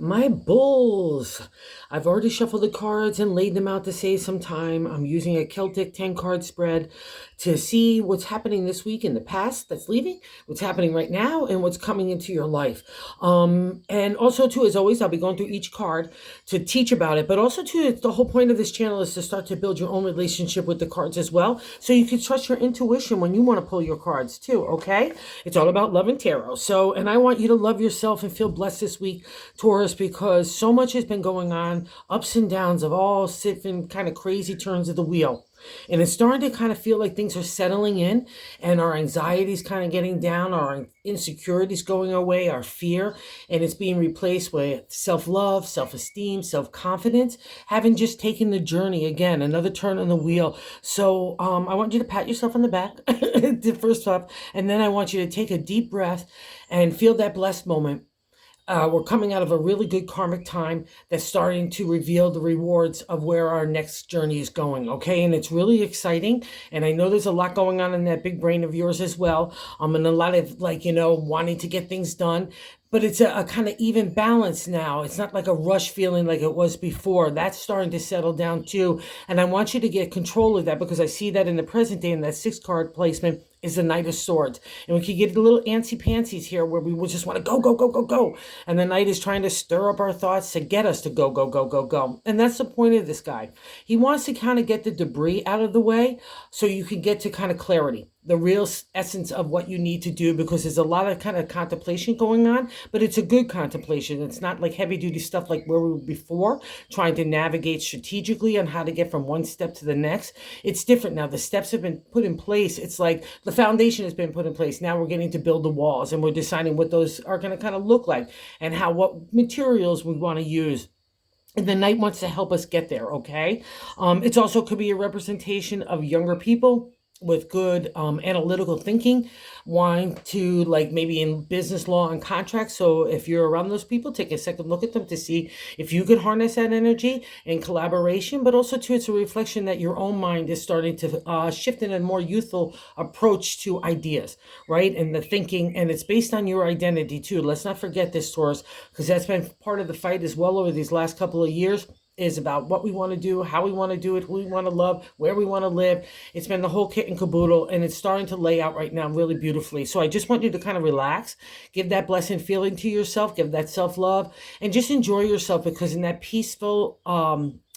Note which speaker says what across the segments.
Speaker 1: My bulls. I've already shuffled the cards and laid them out to save some time. I'm using a Celtic 10 card spread to see what's happening this week in the past that's leaving, what's happening right now, and what's coming into your life. And also, too, as always, I'll be going through each card to teach about it. But also, too, the whole point of this channel is to start to build your own relationship with the cards as well. So you can trust your intuition when you want to pull your cards, too, okay? It's all about love and tarot. So, and I want you to love yourself and feel blessed this week, Taurus, because so much has been going on, ups and downs of all different kind of crazy turns of the wheel. And it's starting to kind of feel like things are settling in and our anxiety's kind of getting down, our insecurities going away, our fear, and it's being replaced with self-love, self-esteem, self-confidence, having just taken the journey again, another turn on the wheel. So I want you to pat yourself on the back, first off, and then I want you to take a deep breath and feel that blessed moment. We're coming out of a really good karmic time that's starting to reveal the rewards of where our next journey is going, okay? And it's really exciting. And I know there's a lot going on in that big brain of yours as well. And a lot of wanting to get things done. But it's a kind of even balance now. It's not like a rush feeling like it was before. That's starting to settle down too. And I want you to get control of that because I see that in the present day in that 6 card placement is the Knight of Swords. And we could get a little antsy-pantsies here where we will just want to go, go, go, go, go. And the Knight is trying to stir up our thoughts to get us to go, go, go, go, go. And that's the point of this guy. He wants to kind of get the debris out of the way so you can get to kind of clarity, the real essence of what you need to do, because there's a lot of kind of contemplation going on, but it's a good contemplation. It's not like heavy duty stuff like where we were before, trying to navigate strategically on how to get from one step to the next. It's different now. The steps have been put in place. It's like the foundation has been put in place. Now we're getting to build the walls and we're deciding what those are going to kind of look like and what materials we want to use. And the Knight wants to help us get there, okay? It's also could be a representation of younger people with good analytical thinking, wanting to maybe in business law and contracts. So if you're around those people, take a second look at them to see if you could harness that energy in collaboration. But also too, it's a reflection that your own mind is starting to shift in a more youthful approach to ideas, right? And the thinking, and it's based on your identity too. Let's not forget this, Taurus, because that's been part of the fight as well over these last couple of years. Is about what we want to do, how we want to do it, who we want to love, where we want to live. It's been the whole kit and caboodle, and it's starting to lay out right now really beautifully. So I just want you to kind of relax, give that blessed feeling to yourself, give that self-love, and just enjoy yourself, because in that peaceful,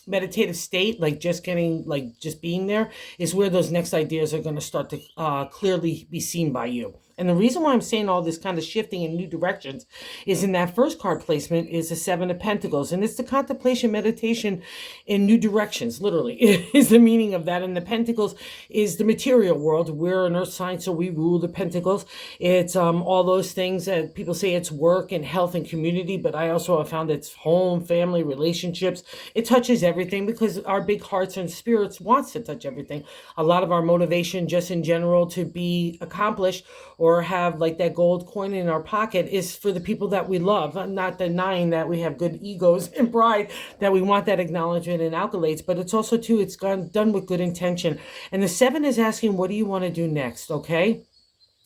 Speaker 1: meditative state, just being there, is where those next ideas are going to start to clearly be seen by you. And the reason why I'm saying all this kind of shifting in new directions is in that first card placement is the 7 of Pentacles. And it's the contemplation, meditation in new directions, literally, is the meaning of that. And the Pentacles is the material world. We're an earth sign, so we rule the Pentacles. It's all those things that people say it's work and health and community, but I also have found it's home, family, relationships. It touches everything because our big hearts and spirits wants to touch everything. A lot of our motivation just in general to be accomplished or have that gold coin in our pocket is for the people that we love. I'm not denying that we have good egos and pride, that we want that acknowledgement and accolades, but it's also too, it's done with good intention. And the 7 is asking, what do you want to do next? Okay.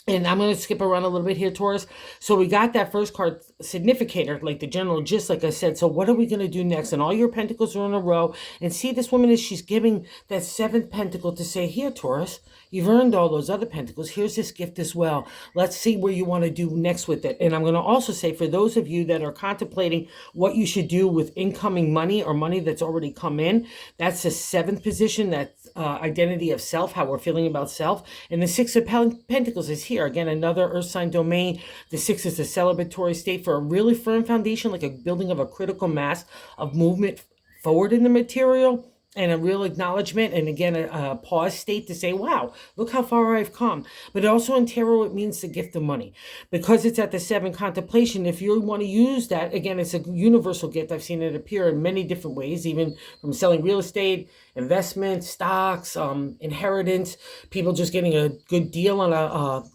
Speaker 1: And I'm going to skip around a little bit here, Taurus. So we got that first card significator, like the general gist, like I said. So what are we going to do next? And all your pentacles are in a row. And see, this woman she's giving that 7th pentacle to say, here, Taurus, you've earned all those other pentacles. Here's this gift as well. Let's see where you want to do next with it. And I'm going to also say, for those of you that are contemplating what you should do with incoming money or money that's already come in, that's the 7th position, that identity of self, how we're feeling about self. And the 6 of Pentacles is here. Again, another earth sign domain. The 6 is the celebratory state for a really firm foundation, like a building of a critical mass of movement forward in the material, and a real acknowledgement, and again, a pause state to say, wow, look how far I've come. But also in tarot, it means the gift of money. Because it's at the 7 contemplation, if you want to use that, again, it's a universal gift. I've seen it appear in many different ways, even from selling real estate, investments, stocks, inheritance, people just getting a good deal on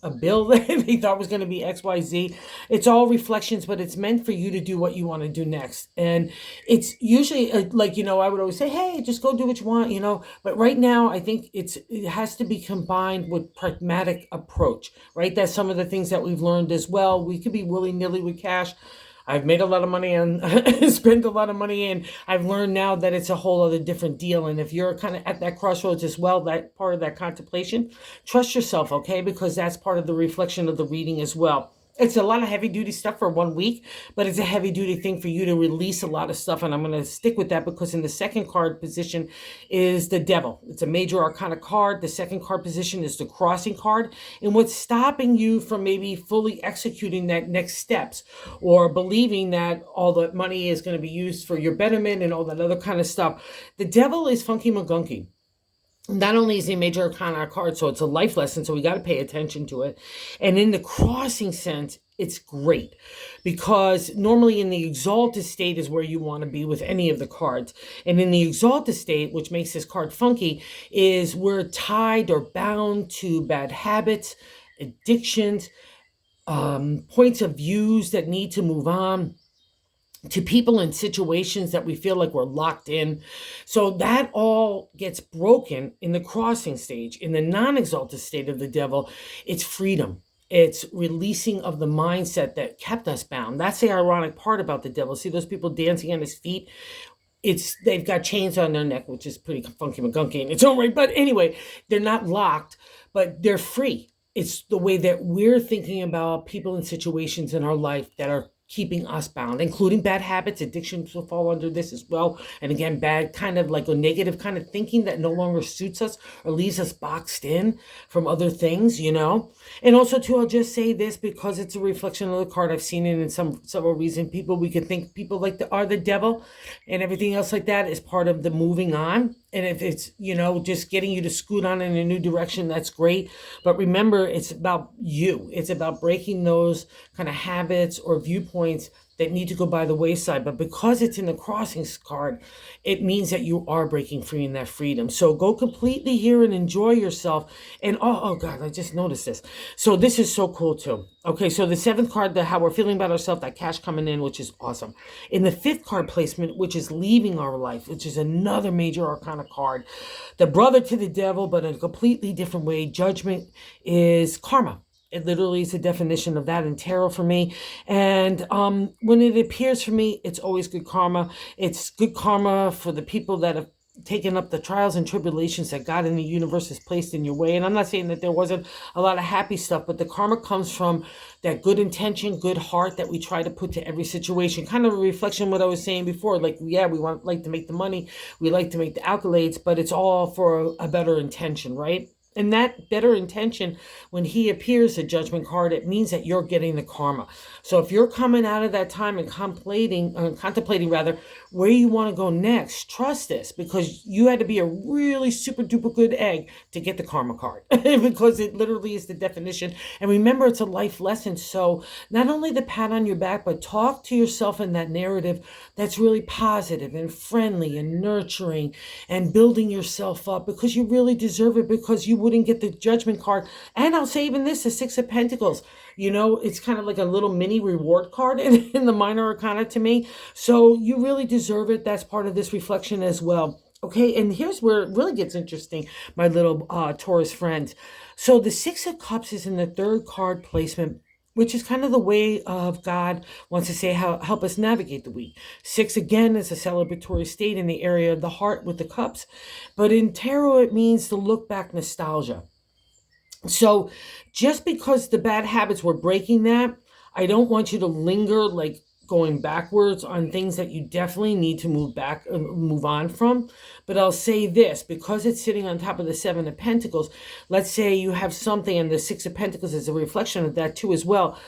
Speaker 1: a bill that they thought was going to be XYZ. It's all reflections, but it's meant for you to do what you want to do next. And it's usually I would always say, hey, just go do what you want, but right now I think it has to be combined with pragmatic approach, right? That's some of the things that we've learned as well. We could be willy-nilly with cash. I've made a lot of money and spent a lot of money, and I've learned now that it's a whole other different deal. And if you're kind of at that crossroads as well, that part of that contemplation, trust yourself, okay? Because that's part of the reflection of the reading as well. It's a lot of heavy duty stuff for 1 week, but it's a heavy duty thing for you to release a lot of stuff. And I'm going to stick with that because in the second card position is the devil. It's a major arcana card. The second card position is the crossing card. And what's stopping you from maybe fully executing that next steps or believing that all the money is going to be used for your betterment and all that other kind of stuff. The devil is funky McGunky. Not only is he a major arcana card, so it's a life lesson, so we got to pay attention to it. And in the crossing sense, it's great because normally in the exalted state is where you want to be with any of the cards. And in the exalted state, which makes this card funky, is we're tied or bound to bad habits, addictions, points of views that need to move on, to people and situations that we feel like we're locked in. So that all gets broken in the crossing stage. In the non-exalted state of the devil, it's freedom. It's releasing of the mindset that kept us bound. That's the ironic part about the devil. See those people dancing on his feet? They've got chains on their neck, which is pretty funky McGunky in its own right. But anyway, they're not locked, but they're free. It's the way that we're thinking about people and situations in our life that are keeping us bound, including bad habits. Addictions will fall under this as well. And again, bad kind of like a negative kind of thinking that no longer suits us or leaves us boxed in from other things, you know. And also too, I'll just say this because it's a reflection of the card. I've seen it in several reasons. We could think people are the devil and everything else like that is part of the moving on. And if it's, just getting you to scoot on in a new direction, that's great. But remember, it's about you. It's about breaking those kind of habits or viewpoints that need to go by the wayside. But because it's in the crossings card, it means that you are breaking free in that freedom. So go completely here and enjoy yourself. And oh God, I just noticed this. So this is so cool too. Okay, so the seventh card, how we're feeling about ourselves, that cash coming in, which is awesome. In the fifth card placement, which is leaving our life, which is another major arcana card, the brother to the devil, but in a completely different way. Judgment is karma. It literally is the definition of that in tarot for me. And when it appears for me, it's always good karma. It's good karma for the people that have taken up the trials and tribulations that God in the universe has placed in your way. And I'm not saying that there wasn't a lot of happy stuff, but the karma comes from that good intention, good heart that we try to put to every situation. Kind of a reflection of what I was saying before. Like, yeah, we like to make the money. We like to make the accolades, but it's all for a better intention, right? And that better intention, when he appears, a judgment card, it means that you're getting the karma. So if you're coming out of that time and contemplating where you want to go next, trust this, because you had to be a really super duper good egg to get the karma card, because it literally is the definition. And remember, it's a life lesson. So not only the pat on your back, but talk to yourself in that narrative that's really positive and friendly and nurturing and building yourself up, because you really deserve it, because you wouldn't get the judgment card. And I'll say even this, the Six of Pentacles, it's kind of like a little mini reward card in the minor arcana to me. So you really deserve it. That's part of this reflection as well. Okay, and here's where it really gets interesting, my little Taurus friends. So the Six of Cups is in the third card placement, which is kind of the way of God wants to say help us navigate the week. Six, again, is a celebratory state in the area of the heart with the cups. But in tarot, it means to look back nostalgia. So just because the bad habits were breaking that, I don't want you to linger like going backwards on things that you definitely need to move on from. But I'll say this, because it's sitting on top of the Seven of Pentacles, let's say you have something, and the Six of Pentacles is a reflection of that too as well.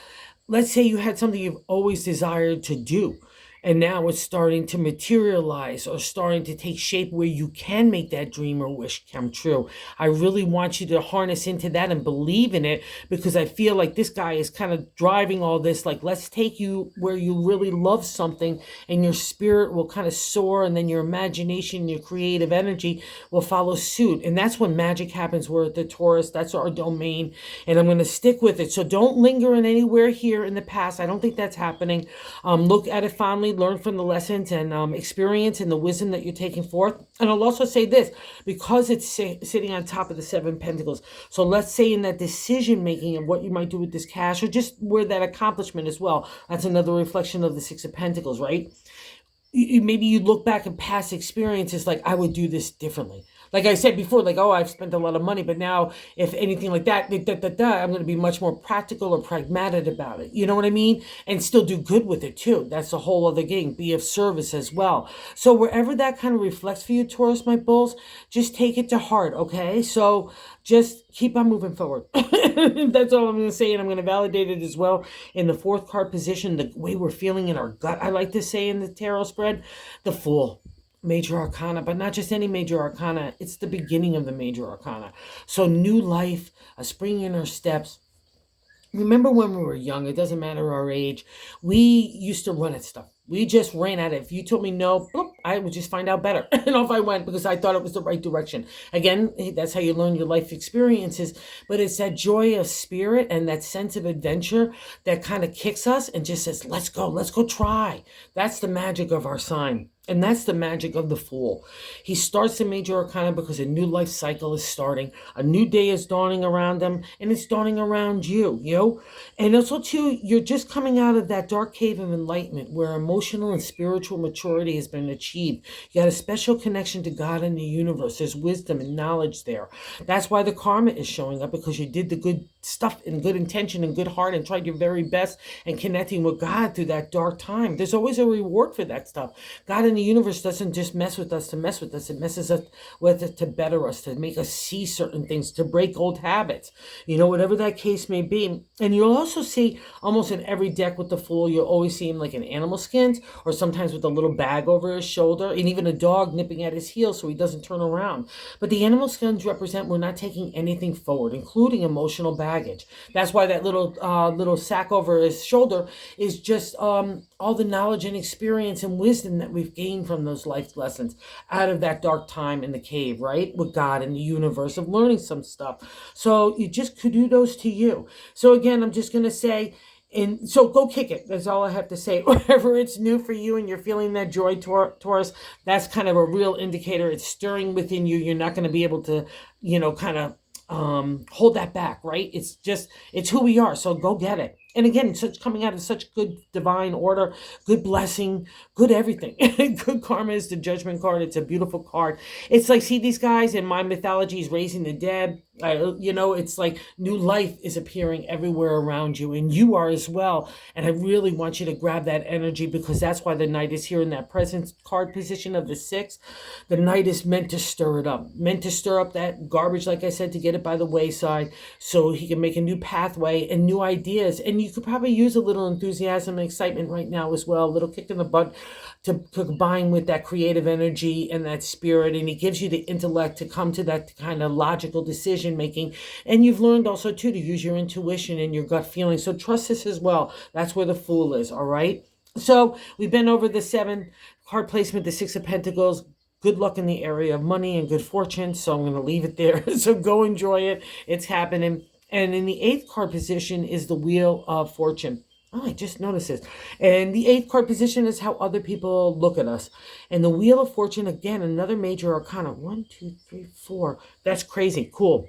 Speaker 1: Let's say you had something you've always desired to do, and now it's starting to materialize or starting to take shape where you can make that dream or wish come true. I really want you to harness into that and believe in it, because I feel like this guy is kind of driving all this. Like, let's take you where you really love something and your spirit will kind of soar, and then your imagination, your creative energy will follow suit. And that's when magic happens. We're at the Taurus. That's our domain. And I'm going to stick with it. So don't linger in anywhere here in the past. I don't think that's happening. Look at it fondly. learn from the lessons and experience and the wisdom that you're taking forth. And I'll also say this, because it's sitting on top of the Seven of Pentacles. So let's say in that decision making of what you might do with this cash, or just where that accomplishment as well. That's another reflection of the Six of Pentacles, right? Maybe you look back at past experiences like, I would do this differently. Like I said before, like, oh, I've spent a lot of money, but now if anything like that, I'm going to be much more practical or pragmatic about it. You know what I mean? And still do good with it too. That's a whole other game. Be of service as well. So wherever that kind of reflects for you, Taurus, my bulls, just take it to heart, okay? So just keep on moving forward. That's all I'm going to say, and I'm going to validate it as well in the fourth card position, the way we're feeling in our gut. I like to say in the tarot spread, the Fool. Major arcana, but not just any major arcana. It's the beginning of the major arcana. So new life, a spring in our steps. Remember when we were young, it doesn't matter our age, we used to run at stuff. We just ran at it. If you told me no, bloop, I would just find out better. And off I went because I thought it was the right direction. Again, that's how you learn your life experiences. But it's that joy of spirit and that sense of adventure that kind of kicks us and just says, let's go try. That's the magic of our sign. And that's the magic of the Fool. He starts the major arcana because a new life cycle is starting. A new day is dawning around him, and it's dawning around you, you know? And also, too, you're just coming out of that dark cave of enlightenment where emotional and spiritual maturity has been achieved. You had a special connection to God and the universe. There's wisdom and knowledge there. That's why the karma is showing up, because you did the good stuff in good intention and good heart and tried your very best and connecting with God through that dark time. There's always a reward for that stuff. God in the universe doesn't just mess with us to mess with us. It messes us with it to better us, to make us see certain things, to break old habits, you know, whatever that case may be. And you'll also see almost in every deck with the Fool, you'll always see him like in animal skins, or sometimes with a little bag over his shoulder, and even a dog nipping at his heels so he doesn't turn around. But the animal skins represent we're not taking anything forward, including emotional baggage. That's why that little sack over his shoulder is just all the knowledge and experience and wisdom that we've gained from those life lessons out of that dark time in the cave, right? With God and the universe of learning some stuff. So you just kudos to you. So again, I'm just going to say, and so go kick it. That's all I have to say. Wherever it's new for you and you're feeling that joy, Taurus, that's kind of a real indicator. It's stirring within you. You're not going to be able to, you know, kind of hold that back, right? It's who we are. So go get it. And again, such coming out of such good divine order, good blessing, good everything. Good karma is the judgment card. It's a beautiful card. It's like, see these guys in my mythology is raising the dead. You know, it's like new life is appearing everywhere around you, and you are as well. And I really want you to grab that energy, because that's why the Knight is here in that presence card position of the 6. The Knight is meant to stir it up, meant to stir up that garbage, like I said, to get it by the wayside so he can make a new pathway and new ideas. And you could probably use a little enthusiasm and excitement right now as well, a little kick in the butt to combine with that creative energy and that spirit. And he gives you the intellect to come to that kind of logical decision making. And you've learned also too to use your intuition and your gut feeling. So trust this as well. That's where the Fool is, all right? So we've been over the 7 card placement, the 6 of Pentacles. Good luck in the area of money and good fortune. So I'm going to leave it there. So go enjoy it. It's happening. And in the 8th card position is the Wheel of Fortune. Oh, I just noticed this. And the 8th card position is how other people look at us. And the Wheel of Fortune, again, another major arcana. 1, 2, 3, 4. That's crazy. Cool.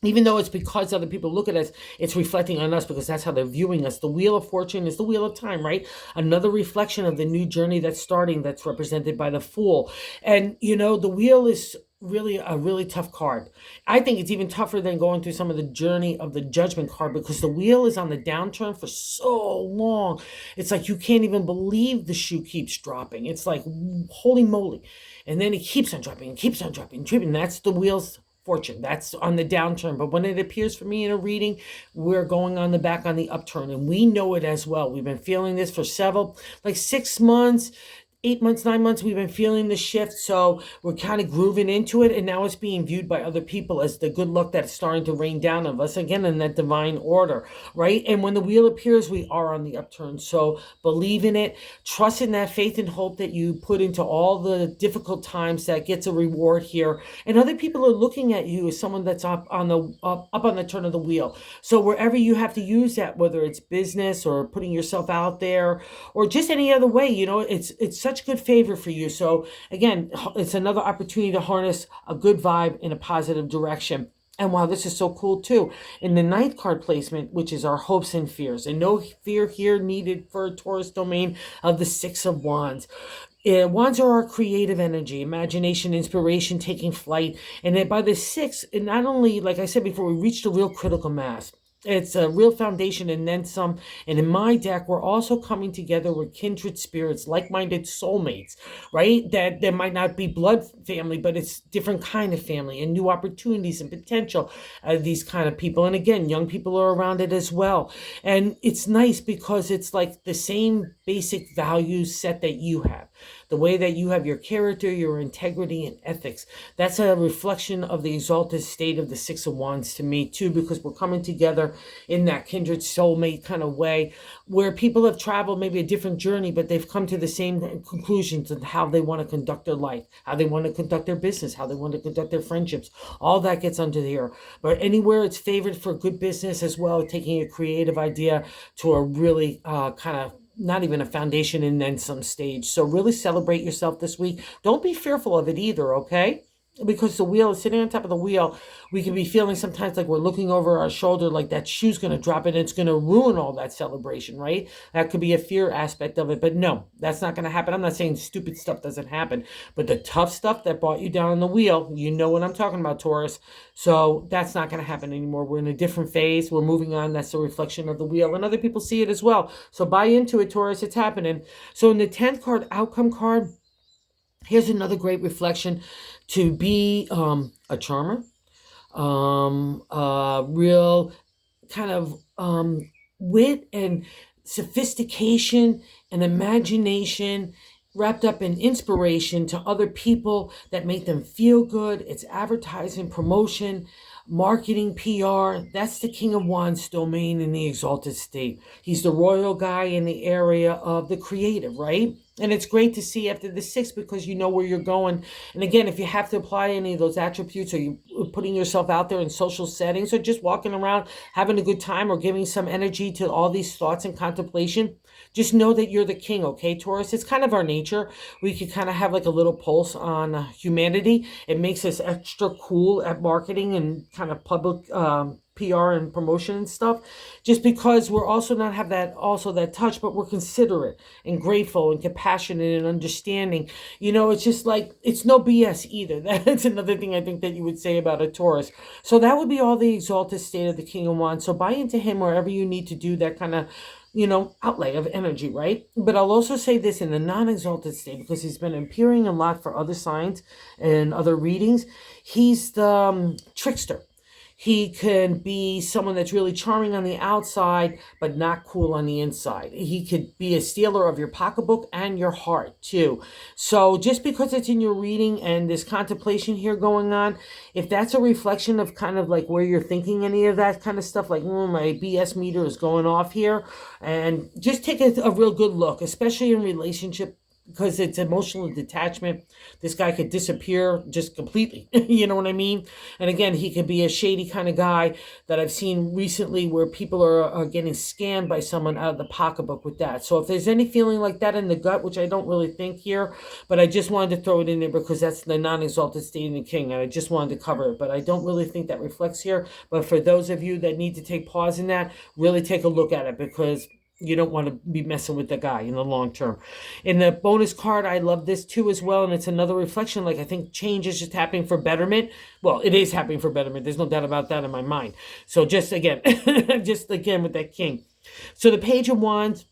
Speaker 1: Even though it's because other people look at us, it's reflecting on us because that's how they're viewing us. The Wheel of Fortune is the Wheel of Time, right? Another reflection of the new journey that's starting, that's represented by the Fool. And, you know, the Wheel is really a really tough card. I think it's even tougher than going through some of the journey of the Judgment card, because the Wheel is on the downturn for so long. It's like you can't even believe the shoe keeps dropping. It's like, holy moly. And then it keeps on dropping and keeps on dropping and dropping. That's the Wheel's Fortune. That's on the downturn. But when it appears for me in a reading, we're going on the back on the upturn. And we know it as well. We've been feeling this for several, like 6 months. 8 months, 9 months, we've been feeling the shift. So we're kind of grooving into it. And now it's being viewed by other people as the good luck that's starting to rain down on us again in that divine order, right? And when the wheel appears, we are on the upturn. So believe in it, trust in that faith and hope that you put into all the difficult times that gets a reward here. And other people are looking at you as someone that's up on the turn of the wheel. So wherever you have to use that, whether it's business or putting yourself out there or just any other way, it's such good favor for you. So again, it's another opportunity to harness a good vibe in a positive direction. And wow, this is so cool too. In the ninth card placement, which is our hopes and fears, and no fear here needed for a Taurus domain of the Six of Wands. Wands are our creative energy, imagination, inspiration taking flight. And then by the sixth, and not only, like I said before, we reached a real critical mass. It's a real foundation and then some. And in my deck, we're also coming together with kindred spirits, like-minded soulmates, right? That there might not be blood family, but it's different kind of family and new opportunities and potential of these kind of people. And again, young people are around it as well. And it's nice because it's like the same basic values set that you have. The way that you have your character, your integrity, and ethics. That's a reflection of the exalted state of the Six of Wands to me, too, because we're coming together in that kindred soulmate kind of way, where people have traveled maybe a different journey, but they've come to the same conclusions of how they want to conduct their life, how they want to conduct their business, how they want to conduct their friendships. All that gets under here. But anywhere it's favored for good business as well, taking a creative idea to a really kind of not even a foundation and then some stage. So really celebrate yourself this week. Don't be fearful of it either, okay? Because the wheel is sitting on top of the wheel. We can be feeling sometimes like we're looking over our shoulder, like that shoe's going to drop and it's going to ruin all that celebration, right? That could be a fear aspect of it. But no, that's not going to happen. I'm not saying stupid stuff doesn't happen. But the tough stuff that brought you down on the wheel, you know what I'm talking about, Taurus. So that's not going to happen anymore. We're in a different phase. We're moving on. That's a reflection of the wheel. And other people see it as well. So buy into it, Taurus. It's happening. So in the 10th card, outcome card, here's another great reflection to be a charmer, real kind of wit and sophistication and imagination wrapped up in inspiration to other people that make them feel good. It's advertising, promotion, marketing, PR. That's the King of Wands domain in the exalted state. He's the royal guy in the area of the creative, right? And it's great to see after the sixth because you know where you're going. And again, if you have to apply any of those attributes or you're putting yourself out there in social settings or just walking around having a good time or giving some energy to all these thoughts and contemplation, just know that you're the king, okay, Taurus? It's kind of our nature. We could kind of have like a little pulse on humanity. It makes us extra cool at marketing and kind of public PR and promotion and stuff, just because we're also not have that touch, but we're considerate and grateful and compassionate and understanding. It's just like, it's no BS either. That's another thing I think that you would say about a Taurus. So that would be all the exalted state of the King of Wands. So buy into him wherever you need to do that kind of outlay of energy, right? But I'll also say this in the non-exalted state, because he's been appearing a lot for other signs and other readings. He's the trickster. He can be someone that's really charming on the outside, but not cool on the inside. He could be a stealer of your pocketbook and your heart too. So just because it's in your reading and there's contemplation here going on, if that's a reflection of kind of like where you're thinking any of that kind of stuff, like my BS meter is going off here, and just take a real good look, especially in relationship, because it's emotional detachment. This guy could disappear just completely. You know what I mean? And again, he could be a shady kind of guy that I've seen recently where people are getting scammed by someone out of the pocketbook with that. So if there's any feeling like that in the gut, which I don't really think here, but I just wanted to throw it in there because that's the non-exalted state of the king. And I just wanted to cover it, but I don't really think that reflects here. But for those of you that need to take pause in that, really take a look at it, because you don't want to be messing with the guy in the long term. In the bonus card, I love this too as well. And it's another reflection. Like, I think change is just happening for betterment. Well, it is happening for betterment. There's no doubt about that in my mind. So just again with that king. So the Page of Wands,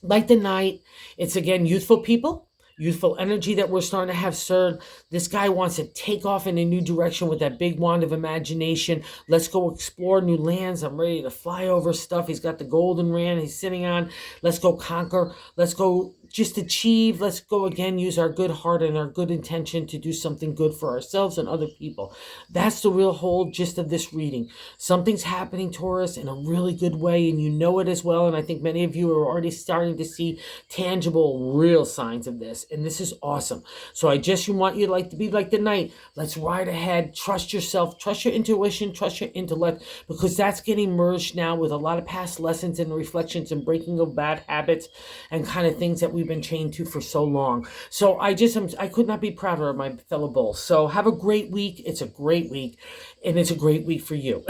Speaker 1: like the Knight, it's again youthful people. Youthful energy that we're starting to have stirred. This guy wants to take off in a new direction with that big wand of imagination. Let's go explore new lands. I'm ready to fly over stuff. He's got the golden rand he's sitting on. Let's go conquer. Let's go just achieve. Let's go again, use our good heart and our good intention to do something good for ourselves and other people. That's the real whole gist of this reading. Something's happening, Taurus, in a really good way, and you know it as well. And I think many of you are already starting to see tangible, real signs of this. And this is awesome. So I just want you to be like the knight. Let's ride ahead. Trust yourself. Trust your intuition. Trust your intellect, because that's getting merged now with a lot of past lessons and reflections and breaking of bad habits and kind of things that we've been chained to for so long. So I could not be prouder of my fellow bulls. So have a great week. It's a great week, and it's a great week for you.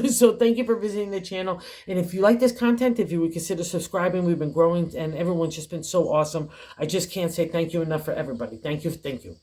Speaker 1: So thank you for visiting the channel. And if you like this content, if you would consider subscribing, we've been growing and everyone's just been so awesome. I just can't say thank you enough for everybody. Thank you. Thank you.